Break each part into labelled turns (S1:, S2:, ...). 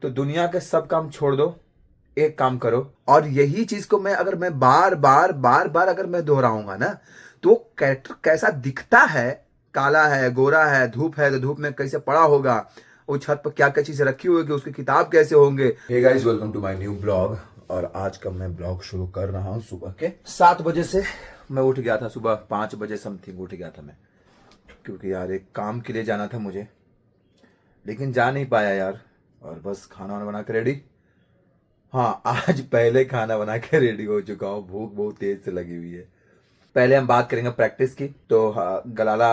S1: तो दुनिया के सब काम छोड़ दो, एक काम करो। और यही चीज को मैं बार बार बार बार अगर मैं दोहराऊंगा ना, तो कैरेक्टर कैसा दिखता है, काला है, गोरा है, धूप है तो धूप में कैसे पड़ा होगा, वो छत पर क्या क्या चीजें रखी होगी, उसकी किताब कैसे होंगे। Hey guys, welcome to my new blog. और आज का मैं ब्लॉग शुरू कर रहा हूँ सुबह के 7 बजे से। मैं उठ गया था सुबह 5 बजे समथिंग उठ गया था मैं, क्योंकि यार एक काम के लिए जाना था मुझे, लेकिन जा नहीं पाया यार। और बस खाना वाना बना के रेडी। हाँ, आज पहले खाना बना के रेडी हो चुका हूँ, भूख बहुत तेज से लगी हुई है। पहले हम बात करेंगे प्रैक्टिस की। तो हाँ, गलाला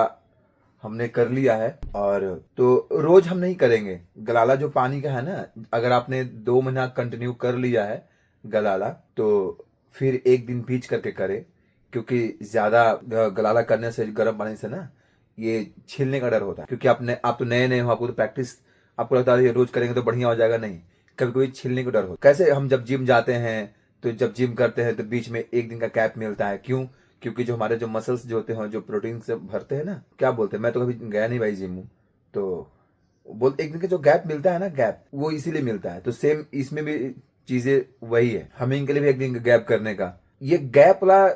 S1: हमने कर लिया है। और तो रोज हम नहीं करेंगे गलाला, जो पानी का है ना, अगर आपने 2 महीना कंटिन्यू कर लिया है गलाला, तो फिर एक दिन बीच करके करे, क्योंकि ज्यादा गलाला करने से, गर्म पानी से ना, ये छीलने का डर होता है। क्योंकि आप तो नए नए हो, आपको तो प्रैक्टिस, आपको लगता है ये रोज करेंगे तो बढ़िया हो जाएगा, नहीं, कभी कभी छीलने का डर होता है। कैसे, हम जब जिम जाते हैं, तो जब जिम करते हैं तो बीच में एक दिन का गैप मिलता है। क्यों? क्योंकि जो हमारे जो मसल्स जो होते हैं, जो प्रोटीन से भरते हैं ना, क्या बोलते हैं, मैं तो कभी गया नहीं भाई जिम, तो बोल एक दिन का जो गैप मिलता है ना, गैप वो इसीलिए मिलता है। तो सेम इसमें भी चीजें वही है, हमें इनके लिए भी एक दिन गैप करने का। ये गैप वाला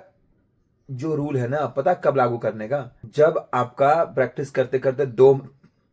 S1: जो रूल है ना, पता कब लागू करने का? जब आपका प्रैक्टिस करते करते दो,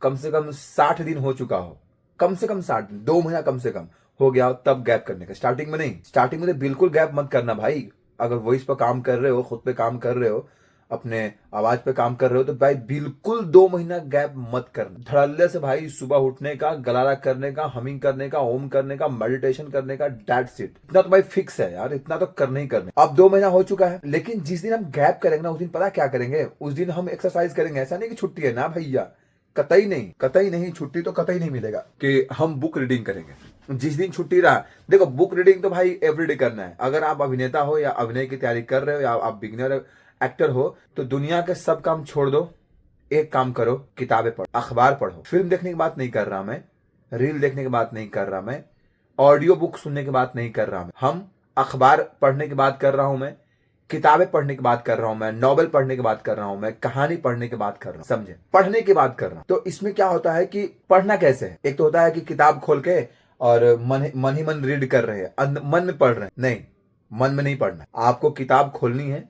S1: कम से कम 60 दिन हो चुका हो, कम से कम 60 दिन, 2 महीना कम से कम हो गया हो, तब गैप करने का। स्टार्टिंग में नहीं, स्टार्टिंग में तो बिल्कुल गैप मत करना भाई। अगर वॉइस पर काम कर रहे हो, खुद पे काम कर रहे हो, अपने आवाज पे काम कर रहे हो, तो भाई बिल्कुल 2 महीना गैप मत करना। धड़ल्ले से भाई सुबह उठने का, गलारा करने का, हमिंग करने का, ओम करने का, मेडिटेशन करने का, दैट्स इट। इतना तो भाई फिक्स है यार, इतना तो करना ही करना। अब 2 महीना हो चुका है, लेकिन जिस दिन हम गैप करेंगे ना, उस दिन पता क्या करेंगे? उस दिन हम एक्सरसाइज करेंगे। ऐसा नहीं कि छुट्टी है ना भैया, कतई नहीं, कतई नहीं, छुट्टी तो कतई नहीं मिलेगा कि हम बुक रीडिंग करेंगे जिस दिन छुट्टी रहा। देखो, बुक रीडिंग तो भाई एवरीडे करना है। अगर आप अभिनेता हो या अभिनय की तैयारी कर रहे हो, या आप बिगिनर एक्टर हो, तो दुनिया के सब काम छोड़ दो, एक काम करो, किताबें पढ़ो, अखबार पढ़ो। फिल्म देखने की बात नहीं कर रहा मैं, रील देखने की बात नहीं कर रहा मैं, ऑडियो बुक सुनने की बात नहीं कर रहा मैं। हम अखबार पढ़ने की बात कर रहा हूं मैं, किताबें पढ़ने की बात कर रहा हूं मैं, नॉवेल पढ़ने की बात कर रहा हूं मैं, कहानी पढ़ने की बात कर रहा हूं, समझे? पढ़ने की बात कर रहा हूं। तो इसमें क्या होता है कि पढ़ना कैसे है? एक तो होता है कि किताब खोल के और मन ही मन रीड कर रहे हैं, मन में पढ़ रहे हैं। नहीं, मन में नहीं पढ़ना, आपको किताब खोलनी है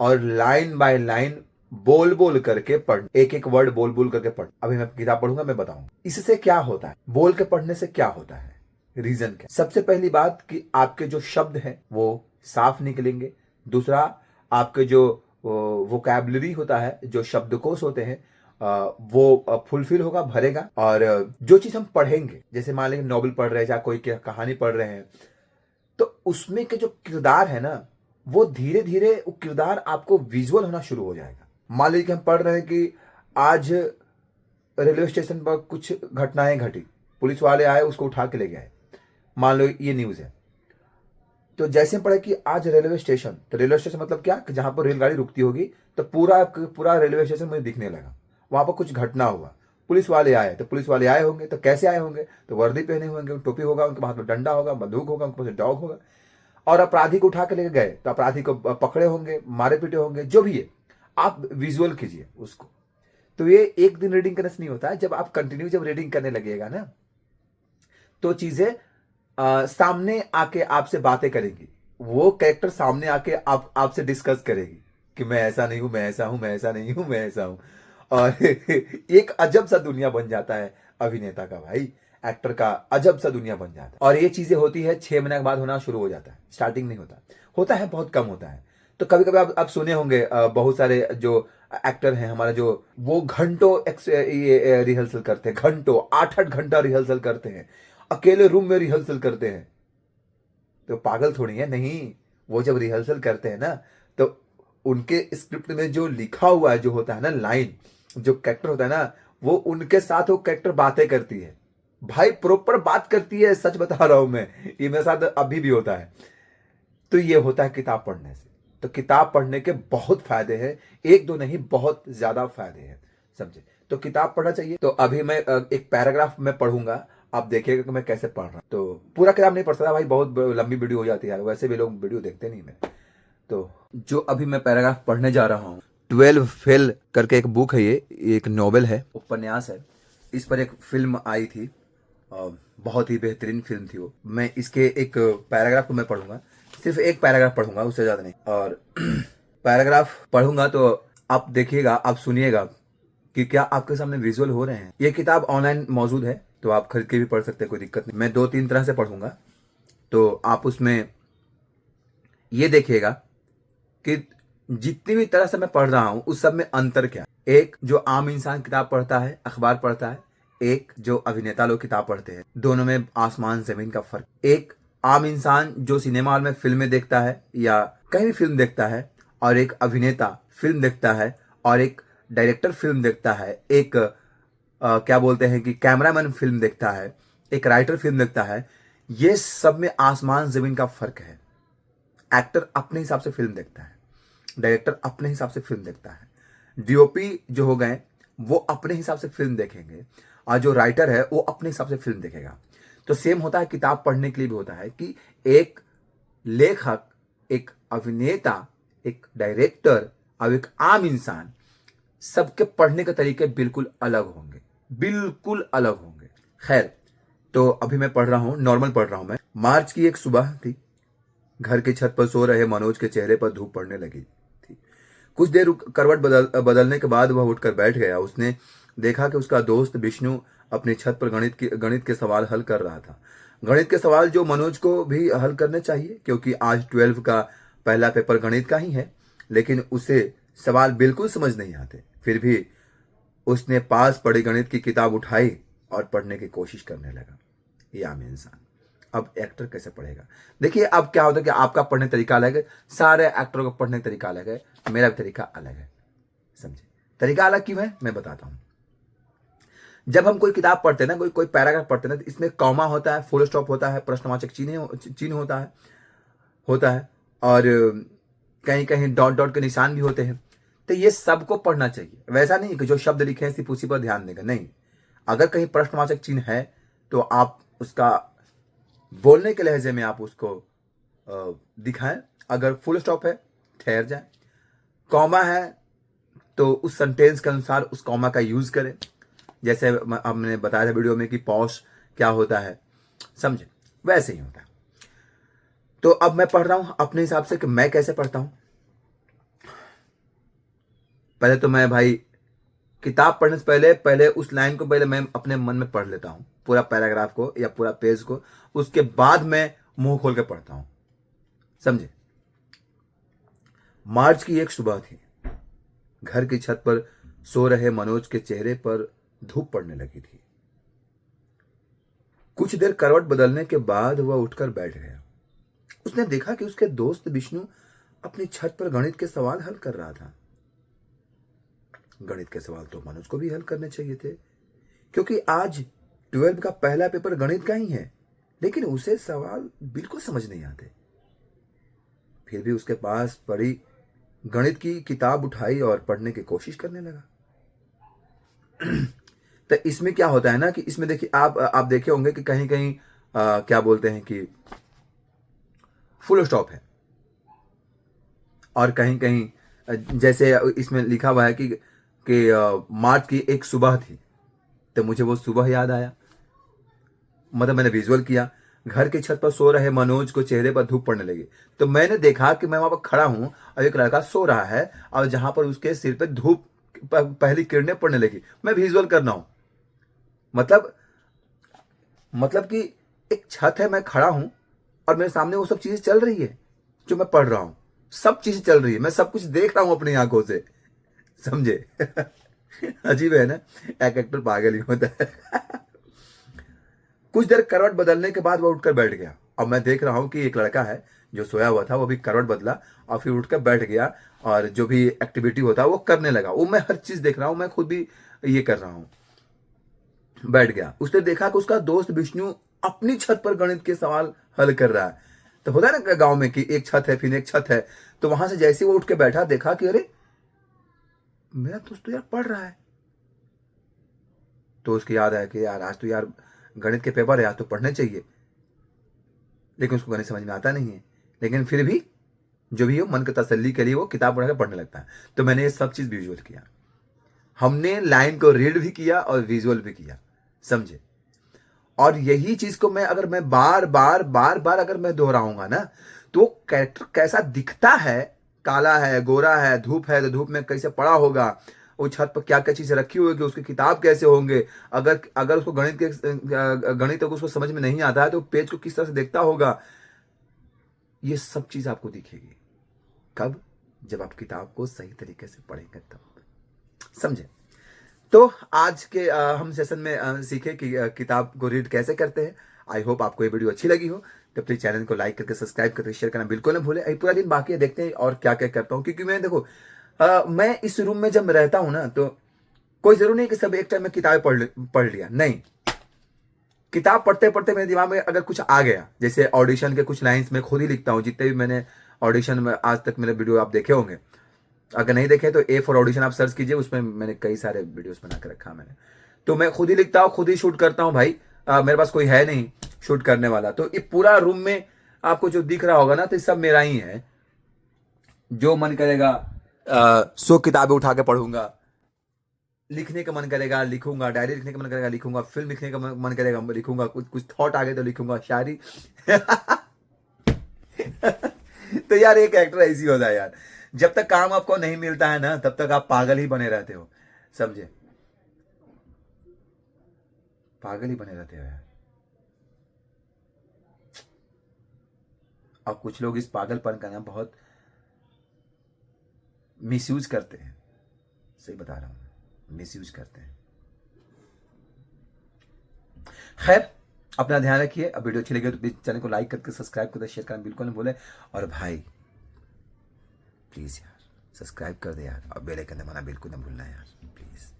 S1: और लाइन बाय लाइन बोल बोल करके पढ़, एक एक वर्ड बोल बोल करके पढ़। अभी मैं किताब पढ़ूंगा, मैं बताऊंगा इससे क्या होता है, बोल के पढ़ने से क्या होता है, रीजन क्या। सबसे पहली बात कि आपके जो शब्द हैं वो साफ निकलेंगे। दूसरा, आपके जो वोकैबुलरी होता है, जो शब्दकोश होते हैं, वो फुलफिल होगा, भरेगा। और जो चीज हम पढ़ेंगे, जैसे मान लीजिए नॉवल पढ़ रहे हैं या कोई कहानी पढ़ रहे हैं, तो उसमें के जो किरदार है ना, वो धीरे धीरे वो किरदार आपको विजुअल होना शुरू हो जाएगा। मान लीजिए कि हम पढ़ रहे हैं कि आज रेलवे स्टेशन पर कुछ घटनाएं घटी, पुलिस वाले आए, उसको उठा के ले गए, मान लो ये न्यूज है। तो जैसे हम पढ़े कि आज रेलवे स्टेशन, तो रेलवे स्टेशन मतलब क्या, कि जहां पर रेलगाड़ी रुकती होगी, तो पूरा पूरा रेलवे स्टेशन मुझे दिखने लगा, वहां पर कुछ घटना हुआ, पुलिस वाले आए, तो पुलिस वाले आए होंगे, तो कैसे आए होंगे? तो वर्दी पहने होंगे, टोपी होगा, उनके हाथ में डंडा होगा, बंदूक होगा, उनके पास डॉग होगा, और अपराधी को उठा के लेके गए, तो अपराधी को पकड़े होंगे, मारे पीटे होंगे, जो भी है, आप विजुअल कीजिए उसको। तो ये एक दिन रीडिंग करने से नहीं होता है। जब आप कंटिन्यू जब रीडिंग करने लगेगा ना, तो चीजें सामने आके आपसे बातें करेगी, वो कैरेक्टर सामने आके आपसे डिस्कस करेगी कि मैं ऐसा नहीं हूं, मैं ऐसा हूं, मैं ऐसा नहीं हूं, मैं ऐसा हूं। और एक अजब सा दुनिया बन जाता है अभिनेता का, भाई एक्टर का अजब सा दुनिया बन जाता है। और ये चीजें होती है 6 महीने के बाद होना शुरू हो जाता है, स्टार्टिंग नहीं होता, होता है बहुत कम होता है। तो कभी कभी आप सुने होंगे, बहुत सारे जो एक्टर हैं हमारे, जो वो घंटों रिहर्सल करते हैं, घंटों 8-8 घंटा रिहर्सल करते हैं, अकेले रूम में रिहर्सल करते हैं। तो पागल थोड़ी है, नहीं, वो जब रिहर्सल करते हैं ना, तो उनके स्क्रिप्ट में जो लिखा हुआ है, जो होता है ना लाइन, जो कैरेक्टर होता है ना, वो उनके साथ वो कैरेक्टर बातें करती है भाई, प्रॉपर बात करती है। सच बता रहा हूं मैं, ये मेरे साथ अभी भी होता है। तो ये होता है किताब पढ़ने से। तो किताब पढ़ने के बहुत फायदे हैं, एक दो नहीं, बहुत ज्यादा फायदे हैं, समझे? तो किताब पढ़ना चाहिए। तो अभी मैं एक पैराग्राफ में पढ़ूंगा, आप देखिएगा कि मैं कैसे पढ़ रहा हूं। तो पूरा किताब नहीं पढ़ सकता भाई, बहुत लंबी वीडियो हो जाती है यार, वैसे भी लोग वीडियो देखते नहीं मैं। तो जो अभी मैं पैराग्राफ पढ़ने जा रहा हूँ, 12 फेल करके एक बुक है, ये एक नॉवेल है, उपन्यास है। इस पर एक फिल्म आई थी, बहुत ही बेहतरीन फिल्म थी वो। मैं इसके एक पैराग्राफ को मैं पढ़ूंगा, सिर्फ एक पैराग्राफ पढ़ूंगा, उससे ज़्यादा नहीं। और पैराग्राफ पढ़ूंगा तो आप देखिएगा, आप सुनिएगा कि क्या आपके सामने विजुअल हो रहे हैं। ये किताब ऑनलाइन मौजूद है, तो आप खरीद के भी पढ़ सकते हैं, कोई दिक्कत नहीं। मैं 2-3 तरह से पढ़ूंगा, तो आप उसमें ये देखिएगा कि जितनी भी तरह से मैं पढ़ रहा हूं उस सब में अंतर क्या है। एक जो आम इंसान किताब पढ़ता है, अखबार पढ़ता है, एक जो अभिनेता लोग किताब पढ़ते हैं, दोनों में आसमान जमीन का फर्क। एक आम इंसान जो सिनेमा हॉल में फिल्में देखता है या कहीं भी फिल्म देखता है, और एक अभिनेता फिल्म देखता है, और एक डायरेक्टर फिल्म देखता है, एक क्या बोलते हैं कि कैमरामैन फिल्म देखता है, एक राइटर फिल्म देखता है। ये सब में आसमान जमीन का फर्क है। एक्टर अपने हिसाब से फिल्म देखता है, डायरेक्टर अपने हिसाब से फिल्म देखता है, डीओपी जो हो गए वो अपने हिसाब से फिल्म देखेंगे, और जो राइटर है वो अपने हिसाब से फिल्म देखेगा। तो सेम होता है किताब पढ़ने के लिए भी होता है कि एक लेखक, एक अभिनेता, एक डायरेक्टर और एक आम इंसान, सबके पढ़ने के तरीके बिल्कुल अलग होंगे, बिल्कुल अलग होंगे। खैर, तो अभी मैं पढ़ रहा हूं, नॉर्मल पढ़ रहा हूं मैं। मार्च की एक सुबह थी, घर की छत पर सो रहे मनोज के चेहरे पर धूप पड़ने लगी थी। कुछ देर करवट बदलने के बाद वह उठकर बैठ गया। उसने देखा कि उसका दोस्त विष्णु अपनी छत पर गणित के सवाल हल कर रहा था। गणित के सवाल जो मनोज को भी हल करने चाहिए, क्योंकि आज 12 का पहला पेपर गणित का ही है, लेकिन उसे सवाल बिल्कुल समझ नहीं आते। फिर भी उसने पास पड़ी गणित की किताब उठाई और पढ़ने की कोशिश करने लगा। ये आम इंसान। अब एक्टर कैसे पढ़ेगा? देखिए, अब क्या होता है कि आपका पढ़ने तरीका अलग है, सारे एक्टरों का पढ़ने तरीका अलग है, मेरा भी तरीका अलग है। समझे? तरीका अलग क्यों है, मैं बताता हूं। जब हम कोई किताब पढ़ते हैं ना, कोई पैराग्राफ पढ़ते हैं ना, तो इसमें कॉमा होता है, फुल स्टॉप होता है, प्रश्नवाचक चिन्ह होता है, और कहीं कहीं डॉट डॉट के निशान भी होते हैं। तो ये सबको पढ़ना चाहिए। वैसा नहीं कि जो शब्द लिखे हैं सिर्फ उसी पर ध्यान देगा, नहीं। अगर कहीं प्रश्नवाचक चिन्ह है तो आप उसका बोलने के लहजे में आप उसको दिखाएं। अगर फुल स्टॉप है, ठहर जाए। कॉमा है तो उस सेंटेंस के अनुसार उस कॉमा का यूज करें। जैसे हमने बताया था वीडियो में कि पॉज क्या होता है, समझे? वैसे ही होता है। तो अब मैं पढ़ रहा हूं अपने हिसाब से कि मैं कैसे पढ़ता हूं। पहले तो मैं भाई किताब पढ़ने से पहले उस लाइन को पहले मैं अपने मन में पढ़ लेता हूं, पूरा पैराग्राफ को या पूरा पेज को। उसके बाद मैं मुंह खोल के पढ़ता हूं, समझे? मार्च की एक सुबह थी। घर की छत पर सो रहे मनोज के चेहरे पर धूप पड़ने लगी थी। कुछ देर करवट बदलने के बाद वह उठकर बैठ गया। उसने देखा कि उसके दोस्त विष्णु अपनी छत पर गणित के सवाल हल कर रहा था। गणित के सवाल तो मनोज को भी हल करने चाहिए थे, क्योंकि आज 12 का पहला पेपर गणित का ही है, लेकिन उसे सवाल बिल्कुल समझ नहीं आते। फिर भी उसके पास पड़ी गणित की किताब उठाई और पढ़ने की कोशिश करने लगा। तो इसमें क्या होता है ना कि इसमें देखिए, आप देखे होंगे कि कहीं कहीं क्या बोलते हैं कि फुल स्टॉप है, और कहीं कहीं जैसे इसमें लिखा हुआ है कि मार्च की एक सुबह थी, तो मुझे वो सुबह याद आया। मतलब मैंने विजुअल किया, घर की छत पर सो रहे मनोज को चेहरे पर धूप पड़ने लगी। तो मैंने देखा कि मैं वहां पर खड़ा हूं और एक लड़का सो रहा है, और जहां पर उसके सिर पे धूप पहली किरणें पड़ने लगी। मैं विजुअल कर रहा हूं। मतलब कि एक छत है, मैं खड़ा हूं और मेरे सामने वो सब चीजें चल रही है जो मैं पढ़ रहा हूं। सब चीजें चल रही है, मैं सब कुछ देख रहा हूं अपनी आंखों से, समझे? अजीब है ना, एक एक्टर पागल ही होता है। कुछ देर करवट बदलने के बाद वह उठकर बैठ गया। अब मैं देख रहा हूं कि एक लड़का है जो सोया हुआ था, वो भी करवट बदला और फिर उठकर बैठ गया, और जो भी एक्टिविटी होता है वो करने लगा। वो मैं हर चीज देख रहा हूं, मैं खुद भी ये कर रहा हूं। बैठ गया। उसने देखा कि उसका दोस्त विष्णु अपनी छत पर गणित के सवाल हल कर रहा है। तो होता है ना गांव में कि एक छत है फिर एक छत है, तो वहां से जैसे वो उठ के बैठा, देखा कि अरे मेरा दोस्त तो यार पढ़ रहा है। तो उसकी याद आया कि यार आज तो यार गणित के पेपर है, आज तो पढ़ने चाहिए। लेकिन उसको गणित समझ में आता नहीं है, लेकिन फिर भी जो भी हो, मन की तसल्ली के लिए वो किताब उठाकर पढ़ने लगता है। तो मैंने ये सब चीज विजुअल किया, हमने लाइन को रीड भी किया और विजुअल भी किया, समझे? और यही चीज को मैं अगर मैं बार बार बार बार अगर मैं दोहराऊंगा ना, तो कैरेक्टर कैसा दिखता है, काला है, गोरा है, धूप है तो धूप में कैसे पड़ा होगा, वो छत पर क्या क्या चीजें रखी होगी, उसकी किताब कैसे होंगे, अगर अगर उसको गणित उसको समझ में नहीं आता है तो पेज को किस तरह से देखता होगा, ये सब चीज आपको दिखेगी। कब? जब आप किताब को सही तरीके से पढ़ेंगे तब। समझे? तो आज के हम सेशन में सीखे कि किताब को रीड कैसे करते हैं। आई होप आपको ये वीडियो अच्छी लगी हो। तो प्लीज चैनल को लाइक करके सब्सक्राइब करके शेयर करना बिल्कुल ना भूले। अभी पूरा दिन बाकी है, देखते हैं और क्या क्या करता हूँ, क्योंकि मैं देखो मैं इस रूम में जब रहता हूँ ना, तो कोई जरूरी नहीं कि सब एक टाइम में किताबें पढ़ लिया, नहीं। किताब पढ़ते पढ़ते मेरे दिमाग में अगर कुछ आ गया, जैसे ऑडिशन के कुछ लाइंस मैं खुद ही लिखता हूँ, जितने भी मैंने ऑडिशन में आज तक मेरे वीडियो आप देखे होंगे, अगर नहीं देखे तो A फॉर ऑडिशन आप सर्च कीजिए, उसमें मैंने कई सारे वीडियोस बना के रखा मैंने। तो मैं खुद ही लिखता हूँ, खुद ही शूट करता हूँ भाई। मेरे पास कोई है नहीं शूट करने वाला, तो ये पूरा रूम में आपको जो दिख रहा होगा ना, तो ये सब मेरा ही है। जो मन करेगा 100 किताबें उठा के पढ़ूंगा, लिखने का मन करेगा लिखूंगा, डायरी लिखने का मन करेगा लिखूंगा, फिल्म लिखने का मन करेगा लिखूंगा, कुछ कुछ थॉट आ गए तो लिखूंगा, शायरी। तो यार एक एक्टर ऐसी होता है यार, जब तक काम आपको नहीं मिलता है ना, तब तक आप पागल ही बने रहते हो। समझे? पागल ही बने रहते हो यार। और कुछ लोग इस पागलपन का ना बहुत मिसयूज करते हैं। सही बता रहा हूं, मिसयूज करते हैं। खैर, अपना ध्यान रखिए। अब वीडियो अच्छी लगी तो प्लीज चैनल को लाइक करके सब्सक्राइब करके शेयर करना बिल्कुल नहीं भूले। और भाई प्लीज यार सब्सक्राइब कर दे यार, और बेल आइकन दबाना बिल्कुल ना भूलना यार, प्लीज।